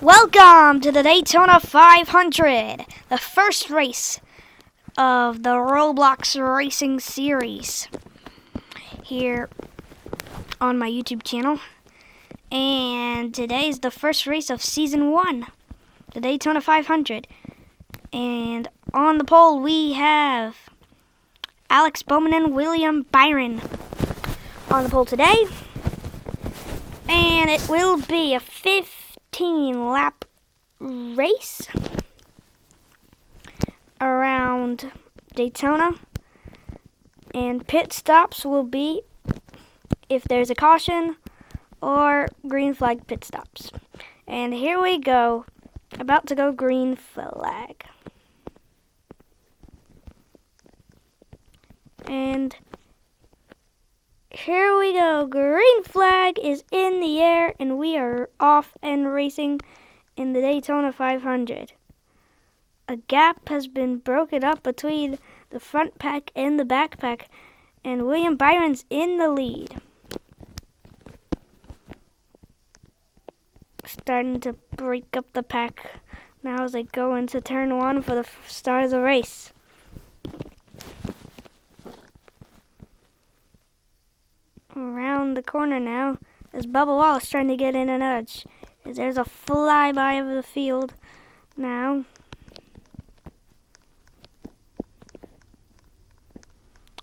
Welcome to the Daytona 500, the first race of the Roblox racing series here on my YouTube channel. And today is the first race of Season 1, the Daytona 500. And on the pole we have Alex Bowman and William Byron on the pole today. And it will be a 15-lap race around Daytona, and pit stops will be if there's a caution or green flag pit stops. And here we go, about to go green flag. And here we go, green flag is in the air and we are off and racing in the Daytona 500. A gap has been broken up between the front pack and the back pack, and William Byron's in the lead. Starting to break up the pack now as they go into turn one for the start of the race. Around the corner now is Bubba Wallace trying to get in a nudge. There's a flyby of the field now.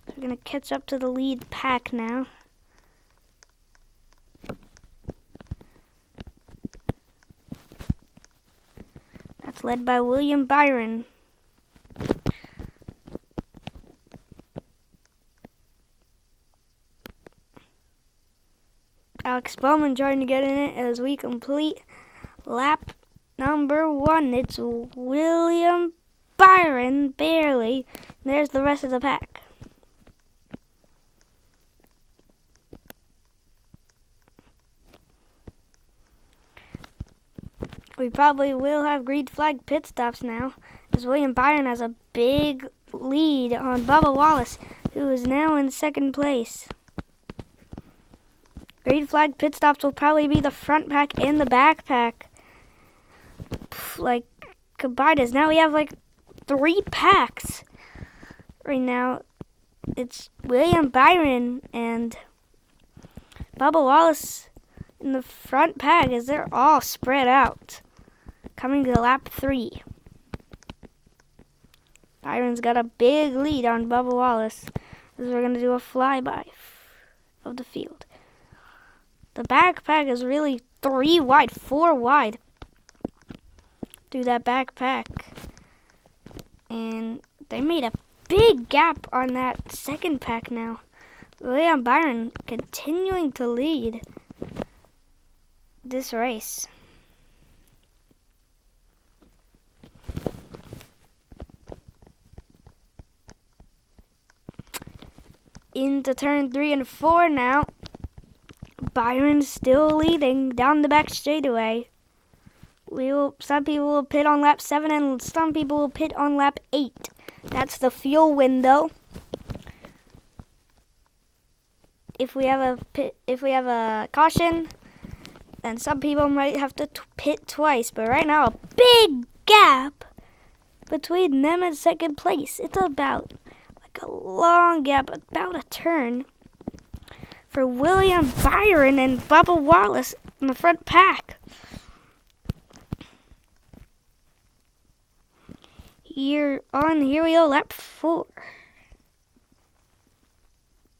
We're going to catch up to the lead pack now. That's led by William Byron. Alex Bowman trying to get in it as we complete lap number 1. It's William Byron, barely. There's the rest of the pack. We probably will have green flag pit stops now, as William Byron has a big lead on Bubba Wallace, who is now in second place. Green flag pit stops will probably be the front pack and the back pack, like, combined. As now we have like 3 packs right now. It's William Byron and Bubba Wallace in the front pack as they're all spread out, coming to lap 3. Byron's got a big lead on Bubba Wallace as we're going to do a flyby of the field. The backpack is really 4 wide through that backpack. And they made a big gap on that second pack now. William Byron continuing to lead this race. Into turn 3 and 4 now. Byron's still leading down the back straightaway. Some people will pit on lap 7 and some people will pit on lap 8. That's the fuel window. If we have a caution, then some people might have to pit twice. But right now, a big gap between them and second place. It's about like a long gap, about a turn, for William Byron and Bubba Wallace in the front pack. Here we go, lap 4.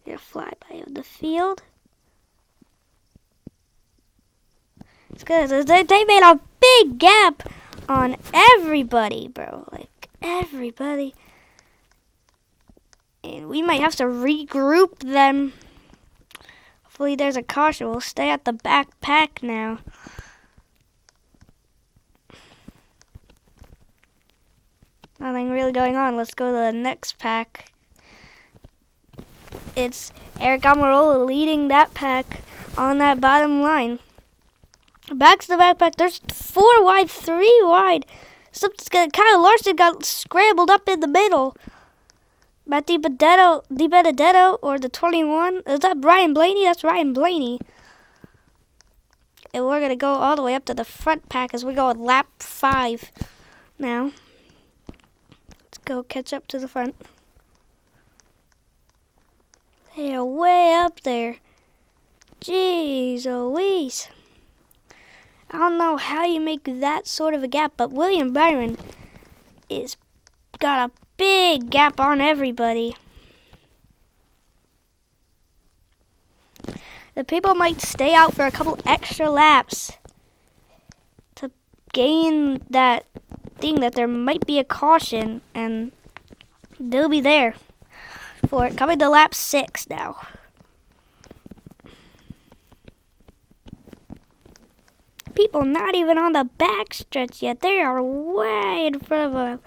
Get a flyby of the field. It's good. They made a big gap on everybody, bro. Like, everybody. And we might have to regroup them. Hopefully there's a caution. We'll stay at the back pack now. Nothing really going on. Let's go to the next pack. It's Eric Almirola leading that pack on that bottom line. Back to the backpack. There's 4 wide, 3 wide. Kyle Larson got scrambled up in the middle. Matt DiBenedetto, or the 21. Is that Brian Blaney? That's Ryan Blaney. and we're going to go all the way up to the front pack as we go on lap 5 now. Let's go catch up to the front. They're way up there. Jeez Louise. I don't know how you make that sort of a gap, but William Byron is got a big gap on everybody. The people might stay out for a couple extra laps to gain that thing that there might be a caution, and they'll be there for it. Coming to lap 6 now. People not even on the back stretch yet. They are way in front of a.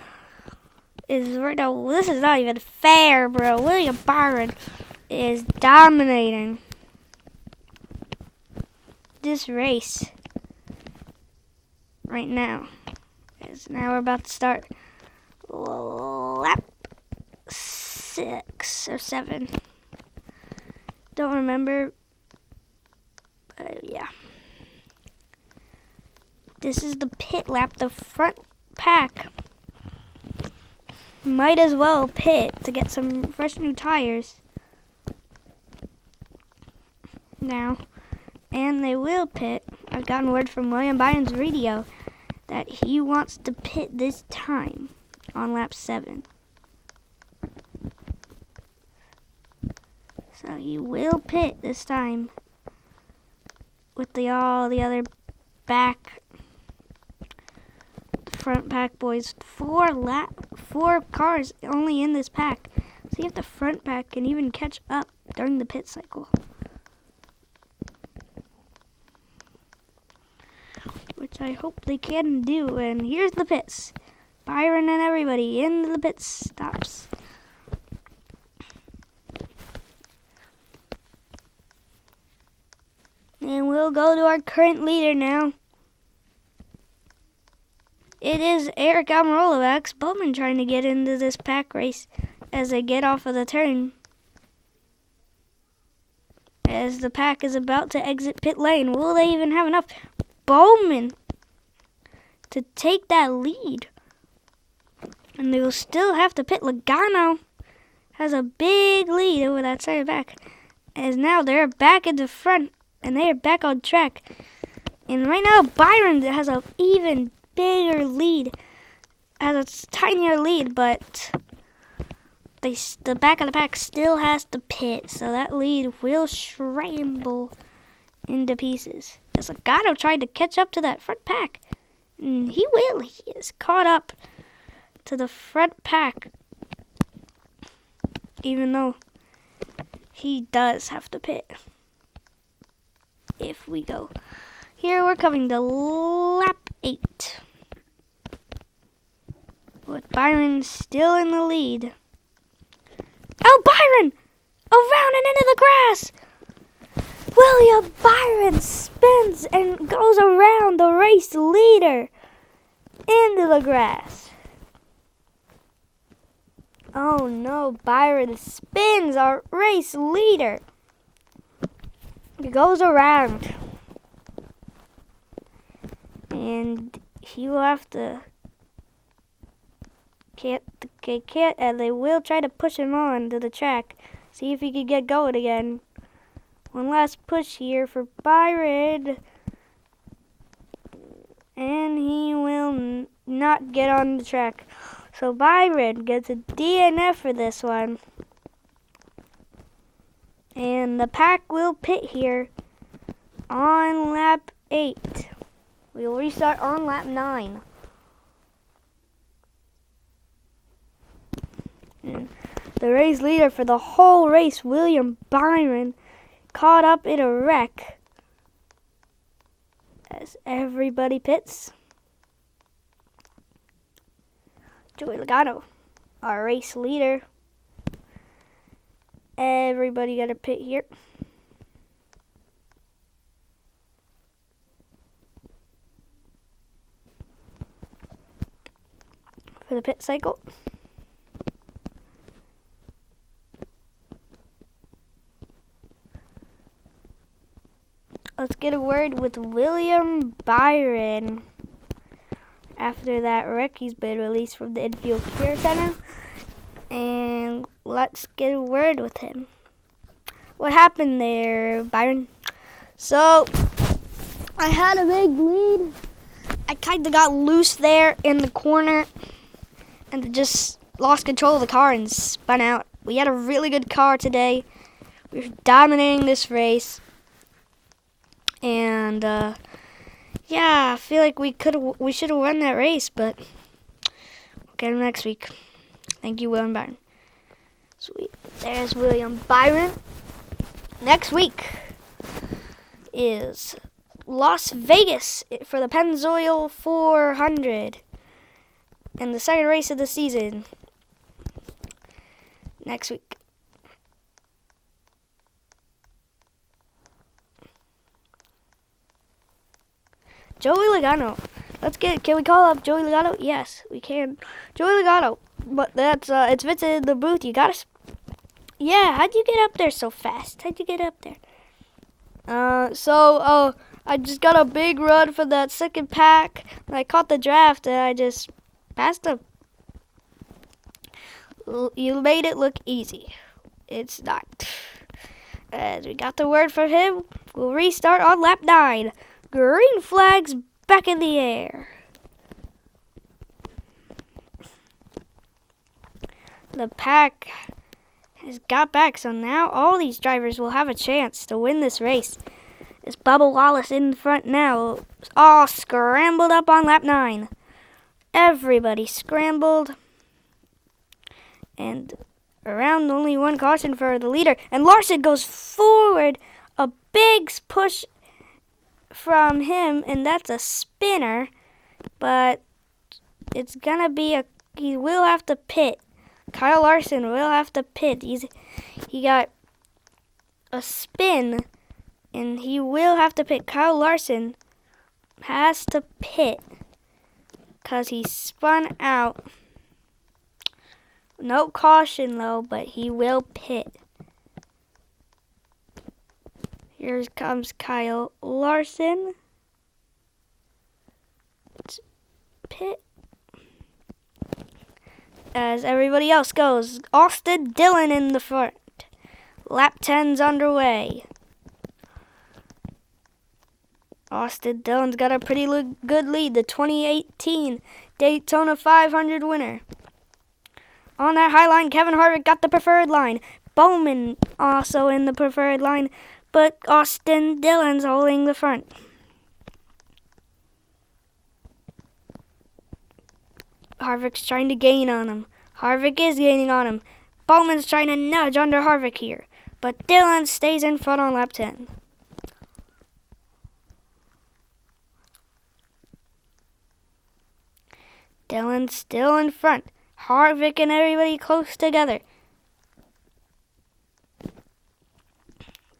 Right now. This is not even fair, bro. William Byron is dominating this race right now. As now we're about to start lap 6 or 7. Don't remember. Yeah. This is the pit lap. The front pack might as well pit to get some fresh new tires now. And they will pit. I've gotten word from William Byron's radio that he wants to pit this time on lap 7. So he will pit this time with all the other front pack boys. 4 cars only in this pack. See if the front pack can even catch up during the pit cycle. Which I hope they can do. And here's the pits. Byron and everybody into the pit stops. And we'll go to our current leader now. It is Eric Almirola, Alex Bowman, trying to get into this pack race as they get off of the turn. As the pack is about to exit pit lane. Will they even have enough Bowman to take that lead? And they will still have to pit. Logano has a big lead over that side back. As now they're back in the front. And they are back on track. And right now Byron has an even bigger lead. Has a tinier lead, but the back of the pack still has to pit. So that lead will scramble into pieces. As Logano tried to catch up to that front pack. And he will. He is caught up to the front pack. Even though he does have to pit. If we go. Here we're coming to lap 8. With Byron still in the lead. Oh, Byron! Around and into the grass! William Byron spins and goes around the race leader into the grass. Oh no, Byron spins our race leader. He goes around. And he will have to and they will try to push him on to the track. See if he can get going again. One last push here for Byron. And he will not get on the track. So Byron gets a DNF for this one. And the pack will pit here on lap 8. We will restart on lap 9. And the race leader for the whole race, William Byron, caught up in a wreck. As everybody pits. Joey Logano, our race leader. Everybody got a pit here. For the pit cycle. let's get a word with William Byron. After that wreck, he's been released from the infield care center. And let's get a word with him. What happened there, Byron? So, I had a big lead. I kind of got loose there in the corner and just lost control of the car and spun out. We had a really good car today. We were dominating this race. And, yeah, I feel like we should have won that race, but we'll get him next week. Thank you, William Byron. Sweet. There's William Byron. Next week is Las Vegas for the Pennzoil 400 and the second race of the season. Next week. Joey Logano. Can we call up Joey Logano? Yes, we can. Joey Logano. But that's, it's Vincent in the booth. You got us? Yeah, how'd you get up there so fast? How'd you get up there? I just got a big run for that second pack. I caught the draft and I just passed him. You made it look easy. It's not. As we got the word from him, we'll restart on lap 9. Green flags back in the air. The pack has got back, so now all these drivers will have a chance to win this race. It's Bubba Wallace in front now, all scrambled up on lap 9. Everybody scrambled, and around only one caution for the leader, and Larson goes forward, a big push from him, and that's a spinner, but it's gonna be he will have to pit. Kyle Larson will have to pit. He got a spin, and he will have to pit. Kyle Larson has to pit because he spun out. No caution, though, but he will pit. Here comes Kyle Larson. Let's pit. As everybody else goes, Austin Dillon in the front. Lap 10's underway. Austin Dillon's got a pretty good lead, the 2018 Daytona 500 winner. On that high line, Kevin Harvick got the preferred line. Bowman also in the preferred line, but Austin Dillon's holding the front. Harvick's trying to gain on him. Harvick is gaining on him. Bowman's trying to nudge under Harvick here, but Dillon stays in front on lap 10. Dillon's still in front. Harvick and everybody close together.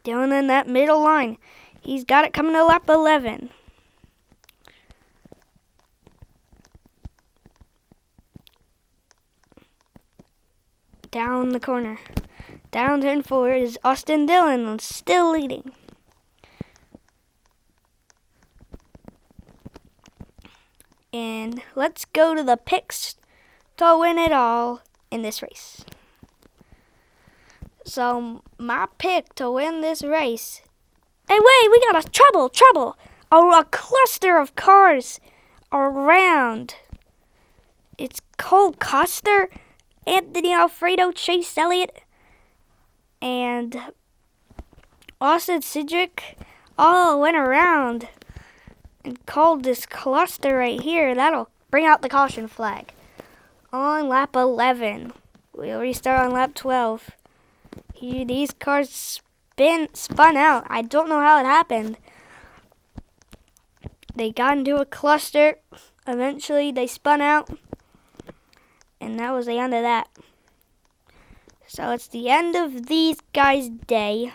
Dillon in that middle line. He's got it coming to lap 11. Down the corner. Down turn 4 is Austin Dillon, still leading. And let's go to the picks to win it all in this race. So my pick to win this race. Hey, wait, we got a trouble. A cluster of cars around. It's Cole Custer, Anthony Alfredo, Chase Elliott, and Austin Cindric all went around and called this cluster right here. That'll bring out the caution flag on lap 11. We'll restart on lap 12. These cars spun out. I don't know how it happened. They got into a cluster. Eventually, they spun out. And that was the end of that. So it's the end of these guys' day.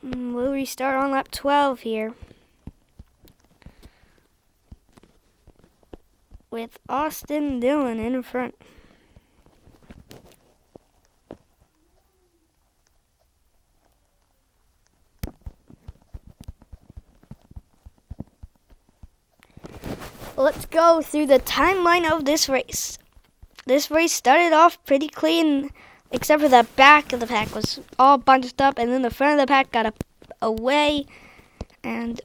We'll restart on lap 12 here. with Austin Dillon in front. Let's go through the timeline of this race. This race started off pretty clean, except for the back of the pack was all bunched up, and then the front of the pack got away, and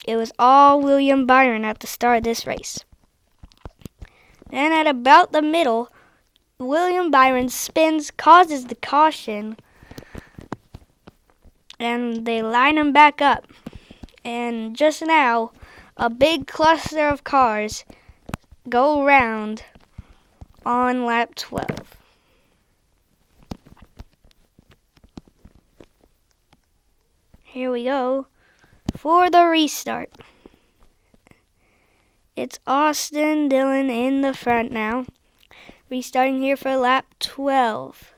it was all William Byron at the start of this race. Then at about the middle, William Byron spins, causes the caution, and they line him back up. And just now, a big cluster of cars go around on lap 12. Here we go for the restart. It's Austin Dillon in the front now. Restarting here for lap 12.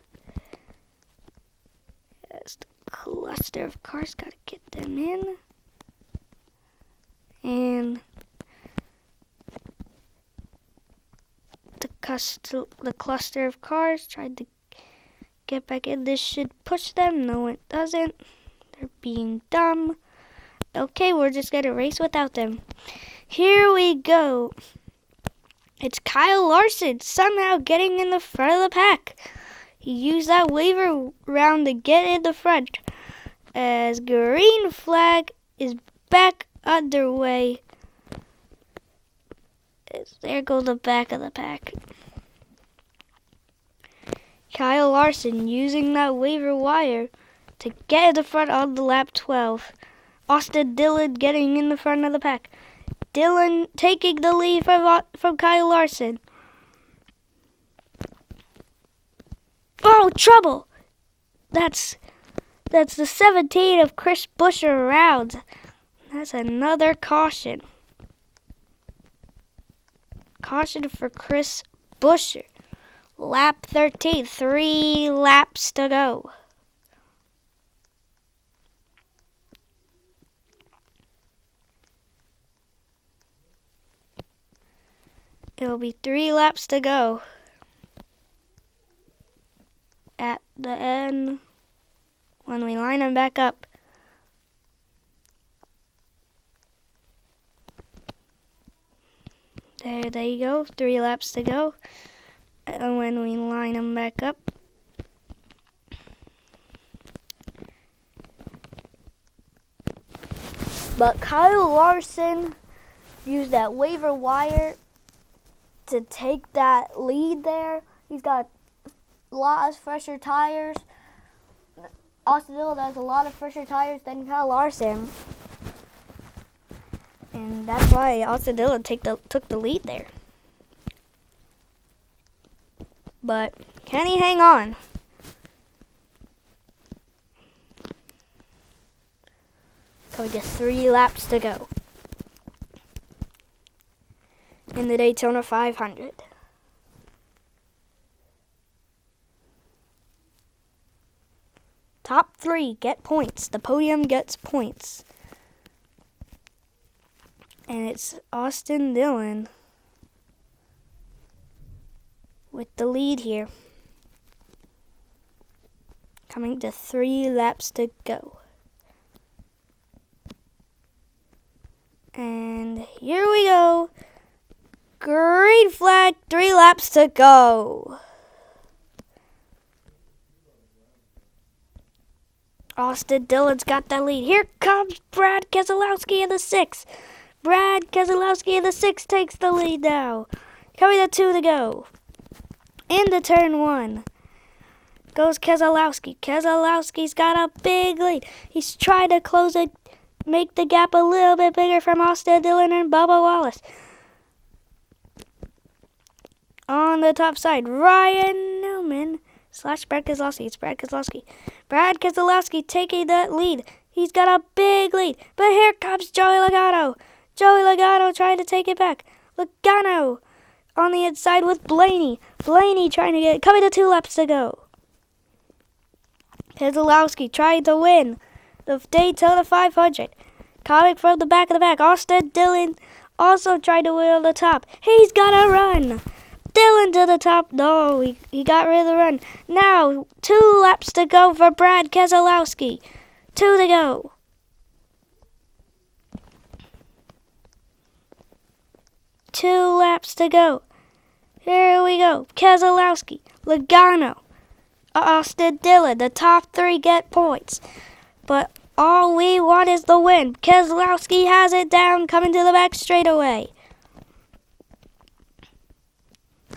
There's the cluster of cars, gotta get them in. And the cluster of cars tried to get back in. This should push them. No, it doesn't. They're being dumb. Okay, we're just gonna race without them. Here we go. It's Kyle Larson somehow getting in the front of the pack. He used that waiver round to get in the front. As green flag is back underway. There goes the back of the pack. Kyle Larson using that waiver wire to get in the front on the lap 12. Austin Dillon getting in the front of the pack. Dillon taking the lead from Kyle Larson. Oh, trouble! That's the 17 of Chris Buescher rounds. That's another caution. Caution for Chris Buescher. Lap 13, 3 laps to go. It'll be 3 laps to go at the end when we line them back up. There they go, 3 laps to go. And when we line them back up, but Kyle Larson used that waiver wire to take that lead there. He's got a lot of fresher tires. Austin Dillon has a lot of fresher tires than Kyle Larson. And that's why Austin Dillon took the lead there. But can he hang on? So we get 3 laps to go in the Daytona 500. Top 3 get points. The podium gets points. And it's Austin Dillon with the lead here. Coming to 3 laps to go. And here we go. Green flag, 3 laps to go. Austin Dillon's got the lead. Here comes Brad Keselowski in the 6. Brad Keselowski in the 6 takes the lead now. Coming to 2 to go. Into turn 1 goes Keselowski. Keselowski's got a big lead. He's trying to close it, make the gap a little bit bigger from Austin Dillon and Bubba Wallace. On the top side, Ryan Newman / Brad Keselowski. It's Brad Keselowski. Brad Keselowski taking that lead. He's got a big lead. But here comes Joey Logano. Joey Logano trying to take it back. Logano on the inside with Blaney. Blaney trying to get, coming to 2 laps to go. Keselowski trying to win the Daytona 500. Coming from the back of the pack, Austin Dillon also tried to wheel the top. He's got to run. Dylan to the top. No, he got rid of the run. Now, 2 laps to go for Brad Keselowski. 2 to go. Two laps to go. Here we go. Keselowski, Logano, Austin Dillon. The top 3 get points. But all we want is the win. Keselowski has it down, coming to the back straightaway.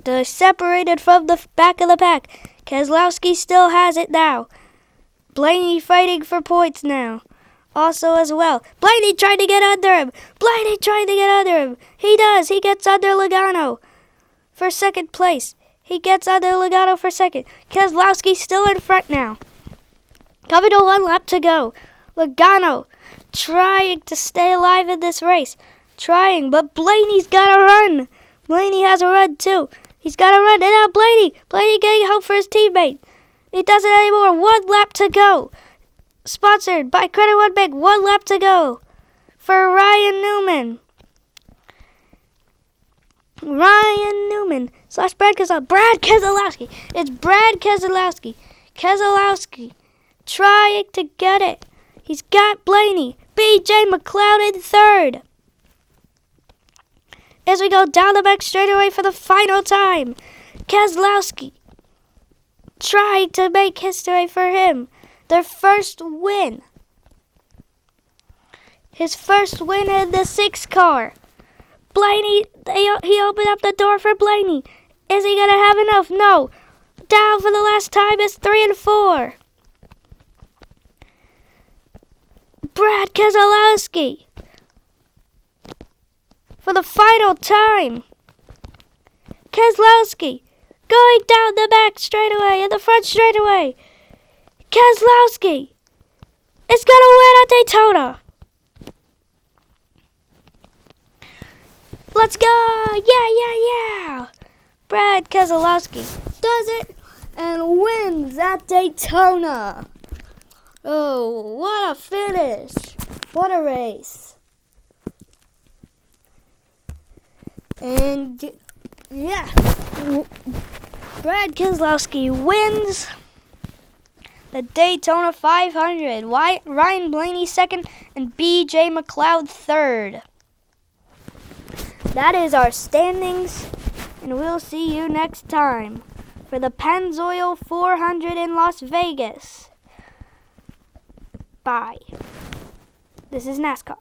They're separated from the back of the pack. Keselowski still has it now. Blaney fighting for points now. Also as well. Blaney trying to get under him. Blaney trying to get under him. He does. He gets under Logano for second place. He gets under Logano for second. Keselowski still in front now. Coming to 1 lap to go. Logano trying to stay alive in this race. Trying, but Blaney's got to run. Blaney has a run too. He's got to run. And now Blaney. Blaney getting help for his teammate. He doesn't anymore. 1 lap to go. Sponsored by Credit One Bank. 1 lap to go for Ryan Newman. Ryan Newman / Brad Keselowski. Brad Keselowski. It's Brad Keselowski. Keselowski trying to get it. He's got Blaney. BJ McLeod in third. As we go down the back straightaway for the final time. Keselowski trying to make history for him. Their first win. His first win in the 6 car. Blaney, he opened up the door for Blaney. Is he going to have enough? No. Down for the last time is 3 and 4. Brad Keselowski. For the final time. Keselowski going down the back straightaway and the front straightaway. Keselowski is going to win at Daytona. Let's go. Yeah. Brad Keselowski does it and wins at Daytona. Oh, what a finish. What a race. And yeah, Brad Keselowski wins the Daytona 500. Ryan Blaney second and BJ McLeod third. That is our standings, and we'll see you next time for the Pennzoil 400 in Las Vegas. Bye. This is Nascar.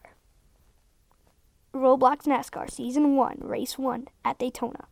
Roblox NASCAR Season 1, Race 1 at Daytona.